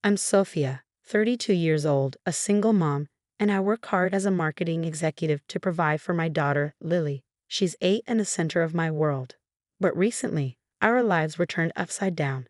I'm Sophia, 32 years old, a single mom, and I work hard as a marketing executive to provide for my daughter, Lily. She's 8 and the center of my world. But recently, our lives were turned upside down.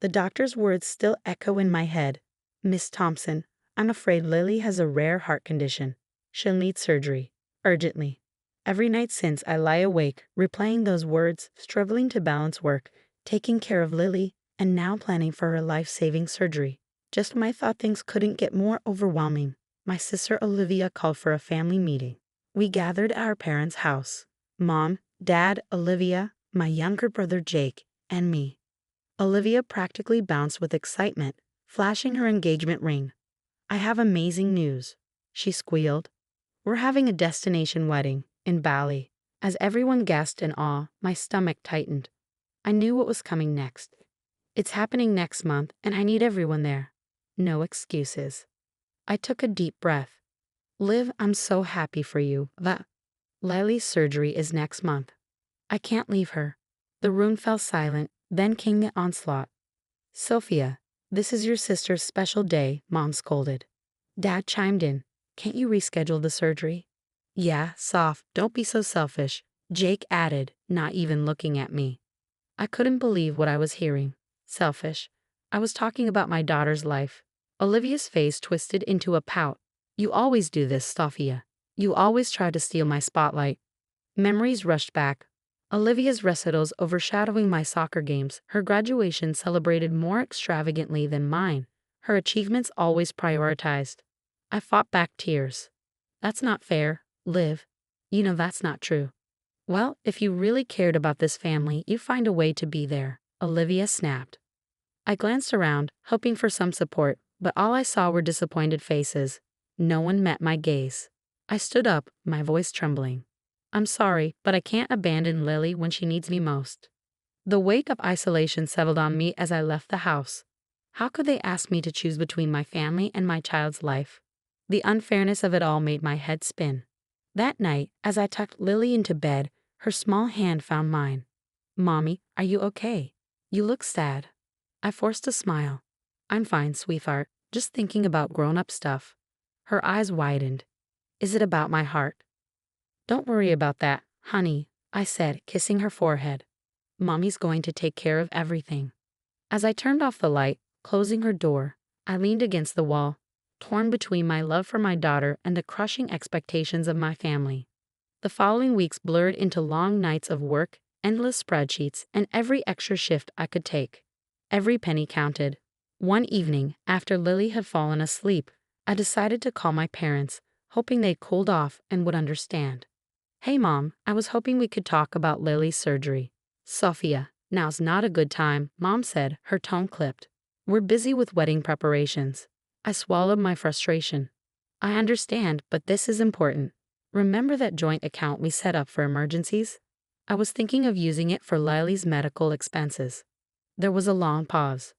The doctor's words still echo in my head. Miss Thompson, I'm afraid Lily has a rare heart condition. She'll need surgery. Urgently. Every night since, I lie awake, replaying those words, struggling to balance work, taking care of Lily, and now planning for her life-saving surgery. Just when I thought things couldn't get more overwhelming, my sister Olivia called for a family meeting. We gathered at our parents' house. Mom, Dad, Olivia, my younger brother Jake, and me. Olivia practically bounced with excitement, flashing her engagement ring. I have amazing news, she squealed. We're having a destination wedding in Bali. As everyone gasped in awe, my stomach tightened. I knew what was coming next. It's happening next month, and I need everyone there. No excuses. I took a deep breath. Liv, I'm so happy for you, but Lily's surgery is next month. I can't leave her. The room fell silent, then came the onslaught. Sophia, this is your sister's special day, Mom scolded. Dad chimed in. Can't you reschedule the surgery? Yeah, Soph, don't be so selfish, Jake added, not even looking at me. I couldn't believe what I was hearing. Selfish. I was talking about my daughter's life. Olivia's face twisted into a pout. You always do this, Sophia. You always try to steal my spotlight. Memories rushed back. Olivia's recitals overshadowing my soccer games, her graduation celebrated more extravagantly than mine, her achievements always prioritized. I fought back tears. That's not fair, Liv. You know that's not true. Well, if you really cared about this family, you'd find a way to be there, Olivia snapped. I glanced around, hoping for some support, but all I saw were disappointed faces. No one met my gaze. I stood up, my voice trembling. I'm sorry, but I can't abandon Lily when she needs me most. The weight of isolation settled on me as I left the house. How could they ask me to choose between my family and my child's life? The unfairness of it all made my head spin. That night, as I tucked Lily into bed, her small hand found mine. Mommy, are you okay? You look sad. I forced a smile. I'm fine, sweetheart, just thinking about grown-up stuff. Her eyes widened. Is it about my heart? Don't worry about that, honey, I said, kissing her forehead. Mommy's going to take care of everything. As I turned off the light, closing her door, I leaned against the wall, torn between my love for my daughter and the crushing expectations of my family. The following weeks blurred into long nights of work, endless spreadsheets, and every extra shift I could take. Every penny counted. One evening, after Lily had fallen asleep, I decided to call my parents, hoping they'd cooled off and would understand. Hey Mom, I was hoping we could talk about Lily's surgery. Sophia, now's not a good time, Mom said, her tone clipped. We're busy with wedding preparations. I swallowed my frustration. I understand, but this is important. Remember that joint account we set up for emergencies? I was thinking of using it for Lily's medical expenses. There was a long pause.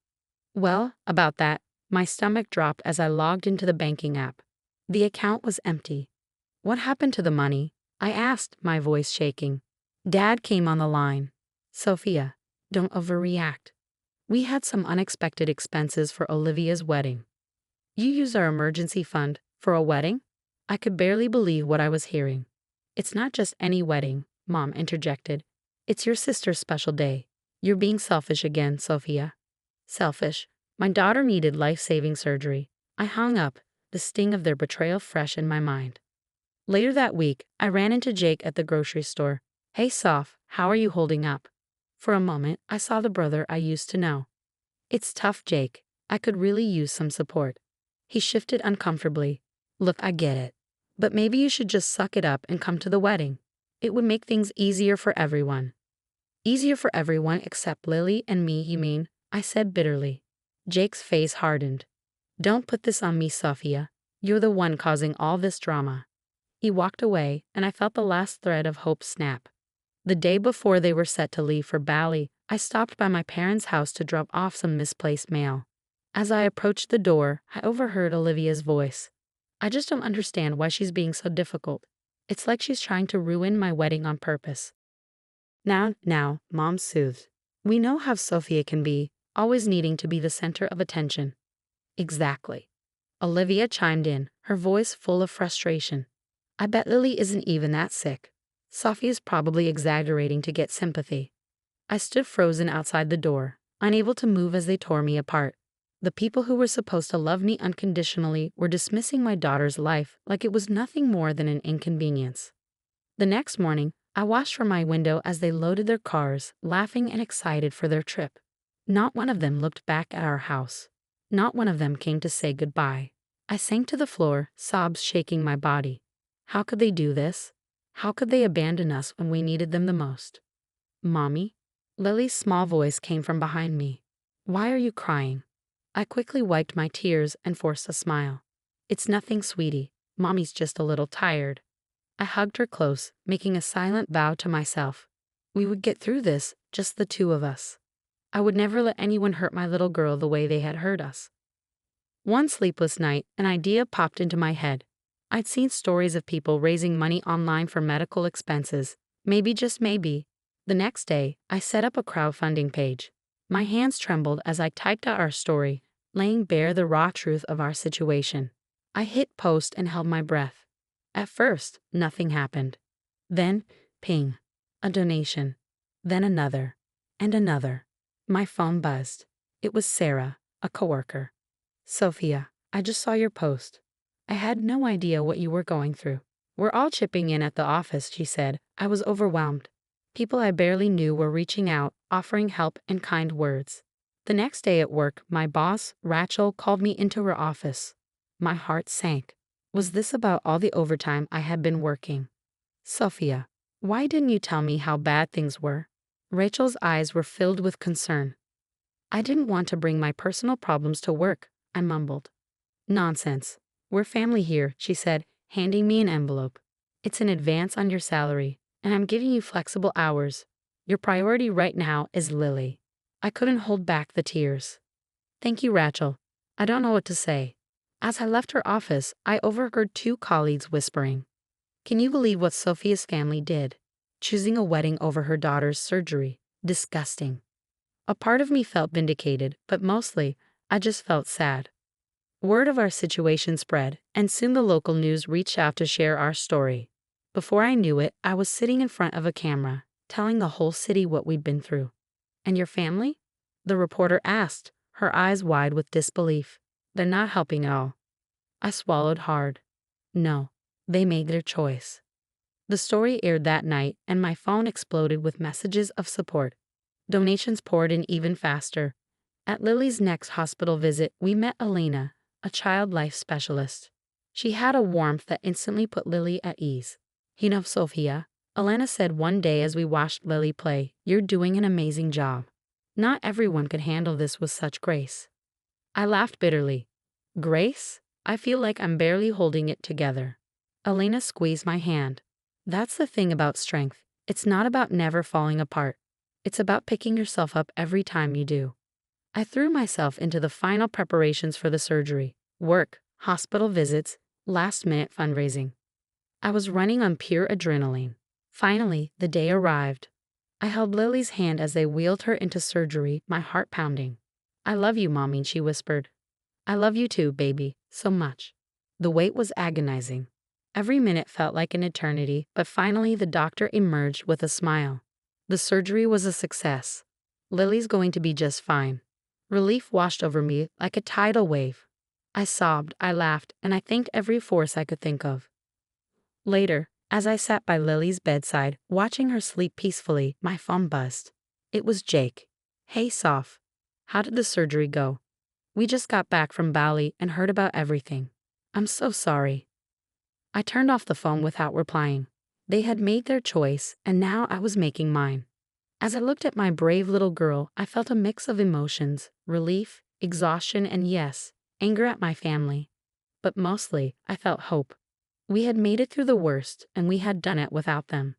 Well, about that, my stomach dropped as I logged into the banking app. The account was empty. What happened to the money? I asked, my voice shaking. Dad came on the line. Sophia, don't overreact. We had some unexpected expenses for Olivia's wedding. You used our emergency fund for a wedding? I could barely believe what I was hearing. It's not just any wedding, Mom interjected. It's your sister's special day. You're being selfish again, Sophia. Selfish. My daughter needed life-saving surgery. I hung up, the sting of their betrayal fresh in my mind. Later that week, I ran into Jake at the grocery store. Hey Soph, how are you holding up? For a moment, I saw the brother I used to know. It's tough, Jake. I could really use some support. He shifted uncomfortably. Look, I get it. But maybe you should just suck it up and come to the wedding. It would make things easier for everyone. Easier for everyone except Lily and me, you mean? I said bitterly. Jake's face hardened. Don't put this on me, Sophia. You're the one causing all this drama. He walked away, and I felt the last thread of hope snap. The day before they were set to leave for Bali, I stopped by my parents' house to drop off some misplaced mail. As I approached the door, I overheard Olivia's voice. I just don't understand why she's being so difficult. It's like she's trying to ruin my wedding on purpose. Now, Mom soothed. We know how Sophia can be, always needing to be the center of attention. Exactly. Olivia chimed in, her voice full of frustration. I bet Lily isn't even that sick. Sophia's probably exaggerating to get sympathy. I stood frozen outside the door, unable to move as they tore me apart. The people who were supposed to love me unconditionally were dismissing my daughter's life like it was nothing more than an inconvenience. The next morning, I watched from my window as they loaded their cars, laughing and excited for their trip. Not one of them looked back at our house. Not one of them came to say goodbye. I sank to the floor, sobs shaking my body. How could they do this? How could they abandon us when we needed them the most? Mommy? Lily's small voice came from behind me. Why are you crying? I quickly wiped my tears and forced a smile. It's nothing, sweetie. Mommy's just a little tired. I hugged her close, making a silent vow to myself. We would get through this, just the two of us. I would never let anyone hurt my little girl the way they had hurt us. One sleepless night, an idea popped into my head. I'd seen stories of people raising money online for medical expenses. Maybe, just maybe. The next day, I set up a crowdfunding page. My hands trembled as I typed out our story, laying bare the raw truth of our situation. I hit post and held my breath. At first, nothing happened. Then, ping. A donation. Then another. And another. My phone buzzed. It was Sarah, a coworker. Sophia, I just saw your post. I had no idea what you were going through. We're all chipping in at the office, she said. I was overwhelmed. People I barely knew were reaching out, offering help and kind words. The next day at work, my boss, Rachel, called me into her office. My heart sank. Was this about all the overtime I had been working? Sophia, why didn't you tell me how bad things were? Rachel's eyes were filled with concern. I didn't want to bring my personal problems to work, I mumbled. Nonsense. We're family here, she said, handing me an envelope. It's an advance on your salary, and I'm giving you flexible hours. Your priority right now is Lily. I couldn't hold back the tears. Thank you, Rachel. I don't know what to say. As I left her office, I overheard two colleagues whispering. Can you believe what Sophia's family did? Choosing a wedding over her daughter's surgery. Disgusting. A part of me felt vindicated, but mostly, I just felt sad. Word of our situation spread, and soon the local news reached out to share our story. Before I knew it, I was sitting in front of a camera, telling the whole city what we'd been through. And your family? The reporter asked, her eyes wide with disbelief. They're not helping at all. I swallowed hard. No, they made their choice. The story aired that night, and my phone exploded with messages of support. Donations poured in even faster. At Lily's next hospital visit, we met Elena, a child life specialist. She had a warmth that instantly put Lily at ease. You know, Sophia, Elena said one day as we watched Lily play, you're doing an amazing job. Not everyone could handle this with such grace. I laughed bitterly. Grace? I feel like I'm barely holding it together. Elena squeezed my hand. That's the thing about strength. It's not about never falling apart. It's about picking yourself up every time you do. I threw myself into the final preparations for the surgery, work, hospital visits, last-minute fundraising. I was running on pure adrenaline. Finally, the day arrived. I held Lily's hand as they wheeled her into surgery, my heart pounding. I love you, Mommy, she whispered. I love you too, baby, so much. The wait was agonizing. Every minute felt like an eternity, but finally the doctor emerged with a smile. The surgery was a success. Lily's going to be just fine. Relief washed over me like a tidal wave. I sobbed, I laughed, and I thanked every force I could think of. Later, as I sat by Lily's bedside, watching her sleep peacefully, my phone buzzed. It was Jake. Hey, Soph. How did the surgery go? We just got back from Bali and heard about everything. I'm so sorry. I turned off the phone without replying. They had made their choice, and now I was making mine. As I looked at my brave little girl, I felt a mix of emotions, relief, exhaustion, and yes, anger at my family. But mostly, I felt hope. We had made it through the worst, and we had done it without them.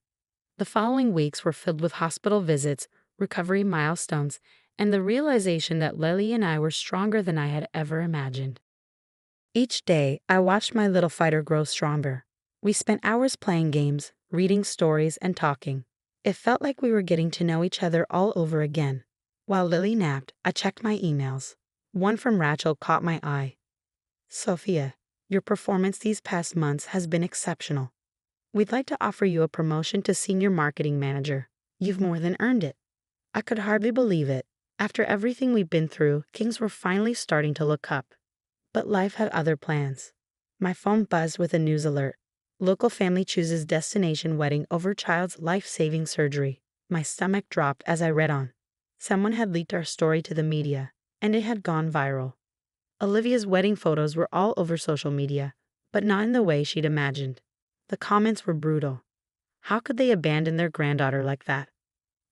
The following weeks were filled with hospital visits, recovery milestones, and the realization that Lily and I were stronger than I had ever imagined. Each day, I watched my little fighter grow stronger. We spent hours playing games, reading stories, and talking. It felt like we were getting to know each other all over again. While Lily napped, I checked my emails. One from Rachel caught my eye. Sophia, your performance these past months has been exceptional. We'd like to offer you a promotion to senior marketing manager. You've more than earned it. I could hardly believe it. After everything we've been through, things were finally starting to look up. But life had other plans. My phone buzzed with a news alert. Local family chooses destination wedding over child's life-saving surgery. My stomach dropped as I read on. Someone had leaked our story to the media, and it had gone viral. Olivia's wedding photos were all over social media, but not in the way she'd imagined. The comments were brutal. How could they abandon their granddaughter like that?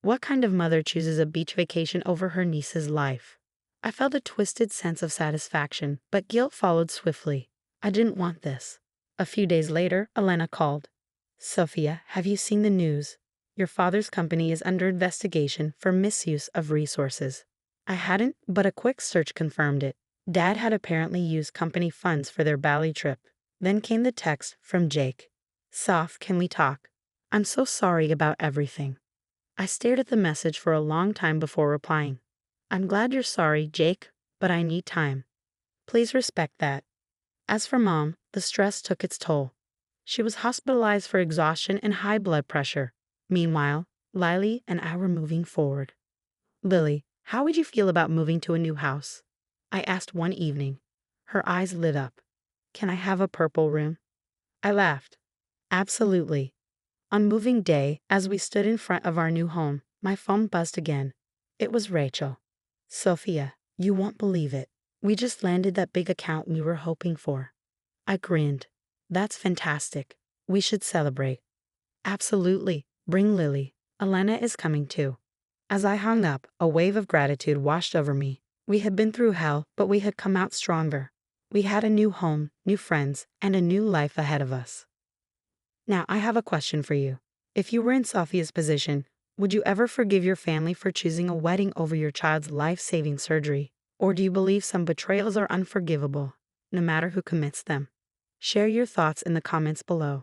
What kind of mother chooses a beach vacation over her niece's life? I felt a twisted sense of satisfaction, but guilt followed swiftly. I didn't want this. A few days later, Elena called. Sophia, have you seen the news? Your father's company is under investigation for misuse of resources. I hadn't, but a quick search confirmed it. Dad had apparently used company funds for their Bali trip. Then came the text from Jake. Soph, can we talk? I'm so sorry about everything. I stared at the message for a long time before replying. I'm glad you're sorry, Jake, but I need time. Please respect that. As for Mom, the stress took its toll. She was hospitalized for exhaustion and high blood pressure. Meanwhile, Lily and I were moving forward. Lily, how would you feel about moving to a new house? I asked one evening. Her eyes lit up. Can I have a purple room? I laughed. Absolutely. On moving day, as we stood in front of our new home, my phone buzzed again. It was Rachel. Sophia, you won't believe it. We just landed that big account we were hoping for. I grinned. That's fantastic. We should celebrate. Absolutely. Bring Lily. Elena is coming too. As I hung up, a wave of gratitude washed over me. We had been through hell, but we had come out stronger. We had a new home, new friends, and a new life ahead of us. Now, I have a question for you. If you were in Sophia's position, would you ever forgive your family for choosing a wedding over your child's life-saving surgery? Or do you believe some betrayals are unforgivable, no matter who commits them? Share your thoughts in the comments below.